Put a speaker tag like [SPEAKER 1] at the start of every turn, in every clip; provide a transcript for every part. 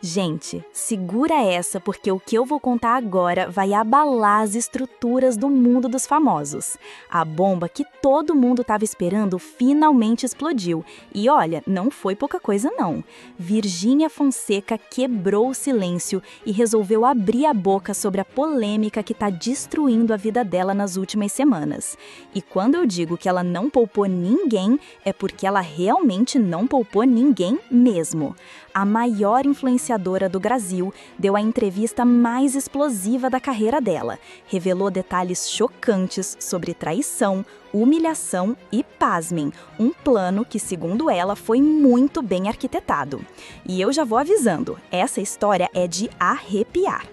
[SPEAKER 1] Gente, segura essa porque o que eu vou contar agora vai abalar as estruturas do mundo dos famosos. A bomba que todo mundo estava esperando finalmente explodiu. E olha, não foi pouca coisa não. Virgínia Fonseca quebrou o silêncio e resolveu abrir a boca sobre a polêmica que está destruindo a vida dela nas últimas semanas. E quando eu digo que ela não poupou ninguém, é porque ela realmente não poupou ninguém mesmo. A maior influenciadora do Brasil deu a entrevista mais explosiva da carreira dela. Revelou detalhes chocantes sobre traição, humilhação e, pasmem, um plano que, segundo ela, foi muito bem arquitetado. E eu já vou avisando, essa história é de arrepiar.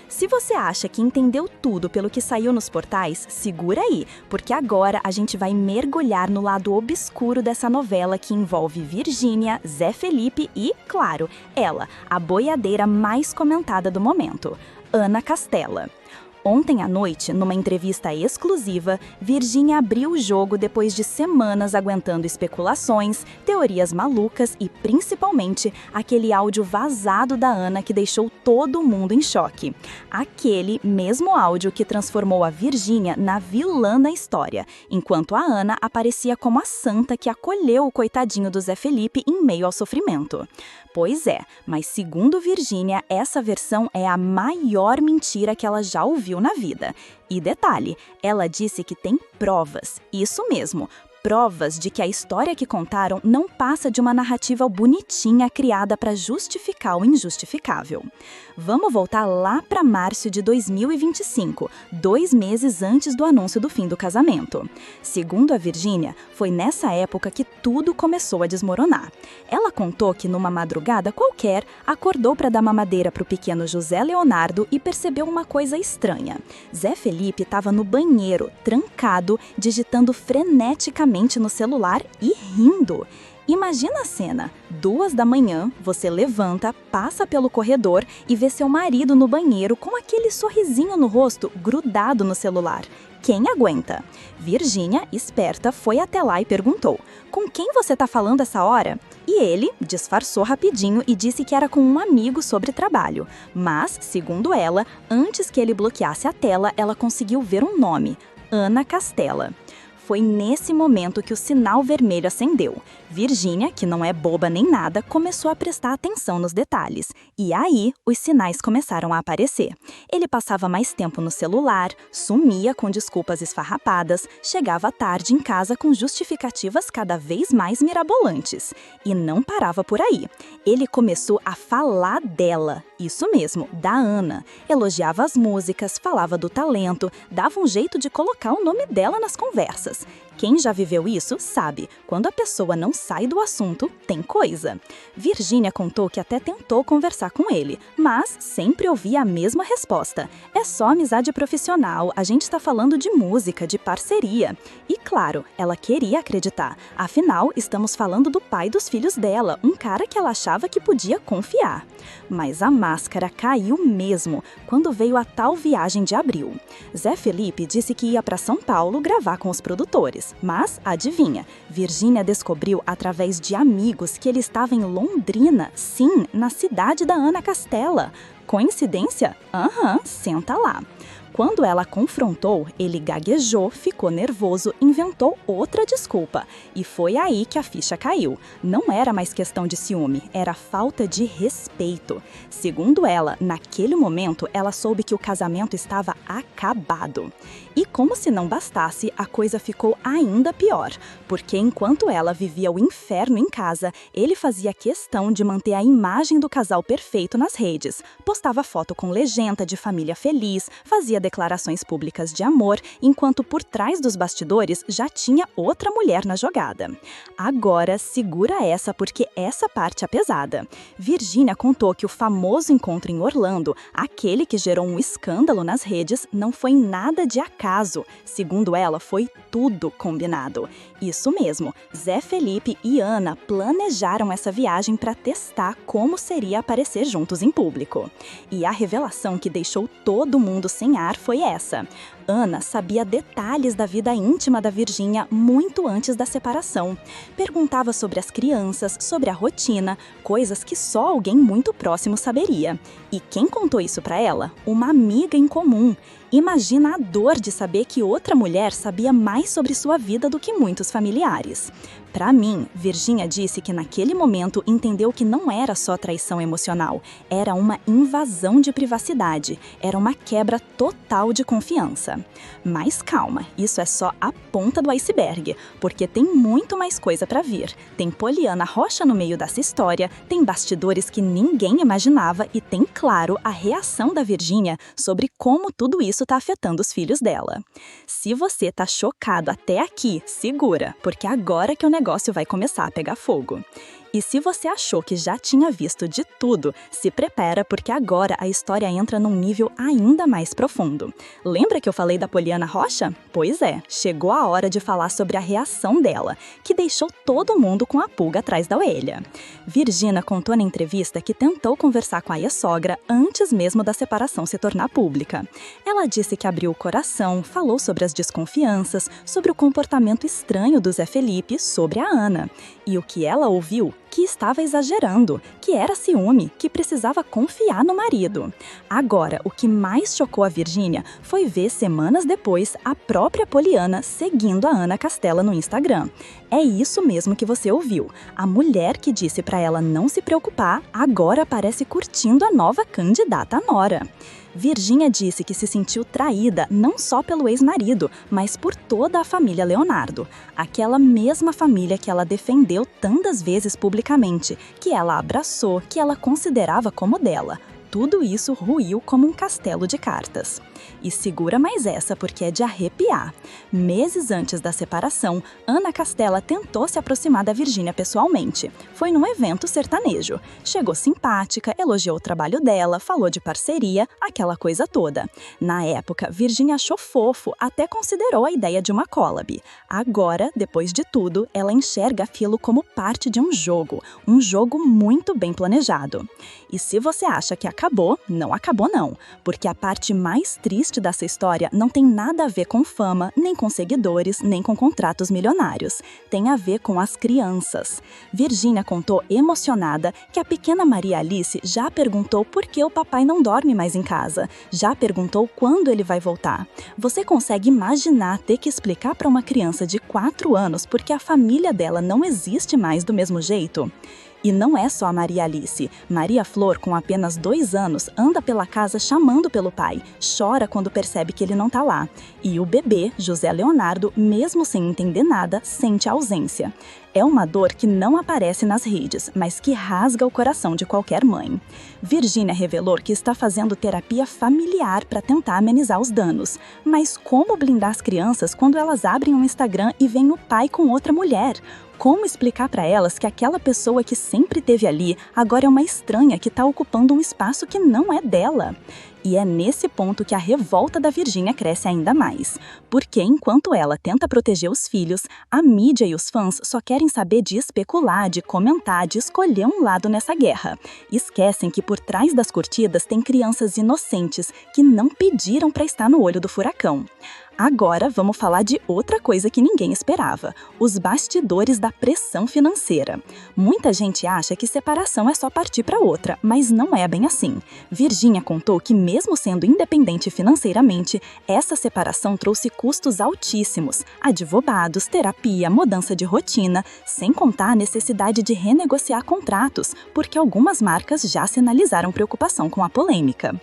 [SPEAKER 1] Se você acha que entendeu tudo pelo que saiu nos portais, segura aí, porque agora a gente vai mergulhar no lado obscuro dessa novela que envolve Virgínia, Zé Felipe e, claro, ela, a boiadeira mais comentada do momento, Ana Castela. Ontem à noite, numa entrevista exclusiva, Virgínia abriu o jogo depois de semanas aguentando especulações, teorias malucas e, principalmente, aquele áudio vazado da Ana que deixou todo mundo em choque. Aquele mesmo áudio que transformou a Virgínia na vilã da história, enquanto a Ana aparecia como a santa que acolheu o coitadinho do Zé Felipe em meio ao sofrimento. Pois é, mas segundo Virgínia, essa versão é a maior mentira que ela já ouviu na vida. E detalhe, ela disse que tem provas, isso mesmo, provas de que a história que contaram não passa de uma narrativa bonitinha criada para justificar o injustificável. Vamos voltar lá para março de 2025, 2 meses antes do anúncio do fim do casamento. Segundo a Virgínia, foi nessa época que tudo começou a desmoronar. Ela contou que numa madrugada qualquer, acordou para dar mamadeira para o pequeno José Leonardo e percebeu uma coisa estranha. Zé Felipe estava no banheiro, trancado, digitando freneticamente no celular e rindo. Imagina a cena, 2 da manhã, você levanta, passa pelo corredor e vê seu marido no banheiro com aquele sorrisinho no rosto grudado no celular. Quem aguenta? Virgínia, esperta, foi até lá e perguntou: "Com quem você está falando essa hora?" E ele disfarçou rapidinho e disse que era com um amigo sobre trabalho. Mas, segundo ela, antes que ele bloqueasse a tela, ela conseguiu ver um nome: Ana Castela. Foi nesse momento que o sinal vermelho acendeu. Virgínia, que não é boba nem nada, começou a prestar atenção nos detalhes. E aí, os sinais começaram a aparecer. Ele passava mais tempo no celular, sumia com desculpas esfarrapadas, chegava tarde em casa com justificativas cada vez mais mirabolantes. E não parava por aí. Ele começou a falar dela, isso mesmo, da Ana. Elogiava as músicas, falava do talento, dava um jeito de colocar o nome dela nas conversas. Quem já viveu isso sabe, quando a pessoa não sai do assunto, tem coisa. Virgínia contou que até tentou conversar com ele, mas sempre ouvia a mesma resposta: "É só amizade profissional, a gente está falando de música, de parceria." E claro, ela queria acreditar, afinal, estamos falando do pai dos filhos dela, um cara que ela achava que podia confiar. Mas a máscara caiu mesmo, quando veio a tal viagem de abril. Zé Felipe disse que ia para São Paulo gravar com os produtores. Mas, adivinha, Virgínia descobriu através de amigos que ele estava em Londrina, sim, na cidade da Ana Castela. Coincidência? Aham, senta lá. Quando ela confrontou, ele gaguejou, ficou nervoso, inventou outra desculpa. E foi aí que a ficha caiu. Não era mais questão de ciúme, era falta de respeito. Segundo ela, naquele momento, ela soube que o casamento estava acabado. E como se não bastasse, a coisa ficou ainda pior. Porque enquanto ela vivia o inferno em casa, ele fazia questão de manter a imagem do casal perfeito nas redes. Postava foto com legenda de família feliz, fazia declarações públicas de amor, enquanto por trás dos bastidores já tinha outra mulher na jogada. Agora, segura essa porque essa parte é pesada. Virgínia contou que o famoso encontro em Orlando, aquele que gerou um escândalo nas redes, não foi nada de acaso. Segundo ela, foi tudo combinado. Isso mesmo, Zé Felipe e Ana planejaram essa viagem para testar como seria aparecer juntos em público. E a revelação que deixou todo mundo sem ar melhor foi essa. Ana sabia detalhes da vida íntima da Virgínia muito antes da separação. Perguntava sobre as crianças, sobre a rotina, coisas que só alguém muito próximo saberia. E quem contou isso para ela? Uma amiga em comum. Imagina a dor de saber que outra mulher sabia mais sobre sua vida do que muitos familiares. Para mim, Virgínia disse que naquele momento entendeu que não era só traição emocional, era uma invasão de privacidade, era uma quebra total de confiança. Mas calma, isso é só a ponta do iceberg, porque tem muito mais coisa para vir. Tem Poliana Rocha no meio dessa história, tem bastidores que ninguém imaginava e tem, claro, a reação da Virgínia sobre como tudo isso está afetando os filhos dela. Se você tá chocado até aqui, segura, porque agora que o negócio vai começar a pegar fogo. E se você achou que já tinha visto de tudo, se prepara porque agora a história entra num nível ainda mais profundo. Lembra que eu falei da Poliana Rocha? Pois é, chegou a hora de falar sobre a reação dela, que deixou todo mundo com a pulga atrás da orelha. Virgínia contou na entrevista que tentou conversar com a ex-sogra antes mesmo da separação se tornar pública. Ela disse que abriu o coração, falou sobre as desconfianças, sobre o comportamento estranho do Zé Felipe, sobre a Ana. E o que ela ouviu? Que estava exagerando, que era ciúme, que precisava confiar no marido. Agora, o que mais chocou a Virgínia foi ver semanas depois a própria Poliana seguindo a Ana Castela no Instagram. É isso mesmo que você ouviu. A mulher que disse para ela não se preocupar, agora aparece curtindo a nova candidata à nora. Virgínia disse que se sentiu traída não só pelo ex-marido, mas por toda a família Leonardo. Aquela mesma família que ela defendeu tantas vezes publicamente, que ela abraçou, que ela considerava como dela. Tudo isso ruiu como um castelo de cartas. E segura mais essa porque é de arrepiar. Meses antes da separação, Ana Castela tentou se aproximar da Virgínia pessoalmente. Foi num evento sertanejo. Chegou simpática, elogiou o trabalho dela, falou de parceria, aquela coisa toda. Na época, Virgínia achou fofo, até considerou a ideia de uma collab. Agora, depois de tudo, ela enxerga aquilo como parte de um jogo muito bem planejado. E se você acha que acabou, não acabou não, porque a parte mais triste dessa história não tem nada a ver com fama, nem com seguidores, nem com contratos milionários. Tem a ver com as crianças. Virgínia contou emocionada que a pequena Maria Alice já perguntou por que o papai não dorme mais em casa, já perguntou quando ele vai voltar. Você consegue imaginar ter que explicar para uma criança de 4 anos por que a família dela não existe mais do mesmo jeito? E não é só a Maria Alice. Maria Flor, com apenas 2 anos, anda pela casa chamando pelo pai, chora quando percebe que ele não tá lá. E o bebê, José Leonardo, mesmo sem entender nada, sente a ausência. É uma dor que não aparece nas redes, mas que rasga o coração de qualquer mãe. Virgínia revelou que está fazendo terapia familiar para tentar amenizar os danos. Mas como blindar as crianças quando elas abrem um Instagram e veem o pai com outra mulher? Como explicar para elas que aquela pessoa que sempre esteve ali agora é uma estranha que está ocupando um espaço que não é dela? E é nesse ponto que a revolta da Virgínia cresce ainda mais. Porque enquanto ela tenta proteger os filhos, a mídia e os fãs só querem saber de especular, de comentar, de escolher um lado nessa guerra. Esquecem que por trás das curtidas tem crianças inocentes que não pediram para estar no olho do furacão. Agora vamos falar de outra coisa que ninguém esperava, os bastidores da pressão financeira. Muita gente acha que separação é só partir para outra, mas não é bem assim. Virgínia contou que mesmo sendo independente financeiramente, essa separação trouxe custos altíssimos, advogados, terapia, mudança de rotina, sem contar a necessidade de renegociar contratos, porque algumas marcas já sinalizaram preocupação com a polêmica.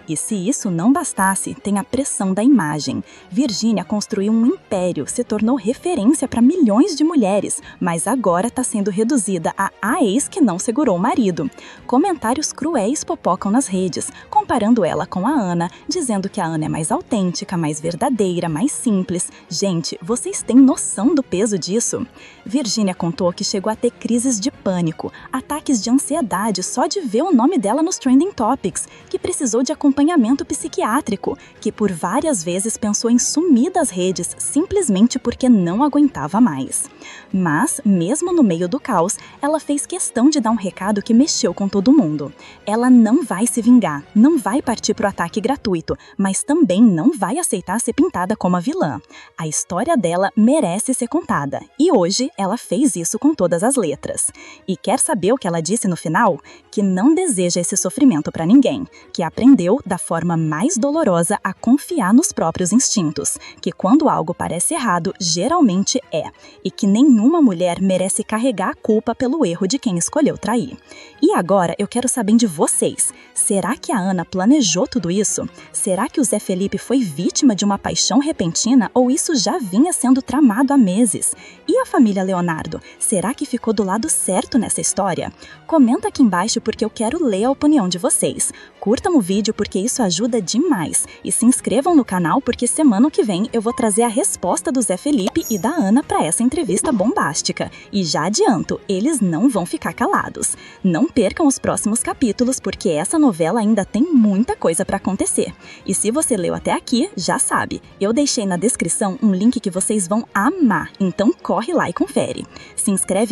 [SPEAKER 1] E se isso não bastasse, tem a pressão da imagem. Virgínia construiu um império, se tornou referência para milhões de mulheres, mas agora está sendo reduzida a ex que não segurou o marido. Comentários cruéis popocam nas redes, comparando ela com a Ana, dizendo que a Ana é mais autêntica, mais verdadeira, mais simples. Gente, vocês têm noção do peso disso? Virgínia contou que chegou a ter crises de pânico, ataques de ansiedade só de ver o nome dela nos Trending Topics, que precisou de acompanhamento psiquiátrico, que por várias vezes pensou em sumir das redes simplesmente porque não aguentava mais. Mas, mesmo no meio do caos, ela fez questão de dar um recado que mexeu com todo mundo. Ela não vai se vingar, não vai partir partir pro ataque gratuito, mas também não vai aceitar ser pintada como a vilã. A história dela merece ser contada, e hoje ela fez isso com todas as letras. E quer saber o que ela disse no final? Que não deseja esse sofrimento para ninguém, que aprendeu da forma mais dolorosa a confiar nos próprios instintos, que quando algo parece errado, geralmente é, e que nenhuma mulher merece carregar a culpa pelo erro de quem escolheu trair. E agora eu quero saber de vocês, será que a Ana planejou tudo isso? Será que o Zé Felipe foi vítima de uma paixão repentina ou isso já vinha sendo tramado há meses? E a família Leonardo, será que ficou do lado certo nessa história? Comenta aqui embaixo porque eu quero ler a opinião de vocês. Curtam o vídeo porque isso ajuda demais. E se inscrevam no canal porque semana que vem eu vou trazer a resposta do Zé Felipe e da Ana para essa entrevista bombástica. E já adianto, eles não vão ficar calados. Não percam os próximos capítulos porque essa novela ainda tem muita coisa para acontecer. E se você leu até aqui, já sabe, eu deixei na descrição um link que vocês vão amar, então corre lá e confere. Se inscreve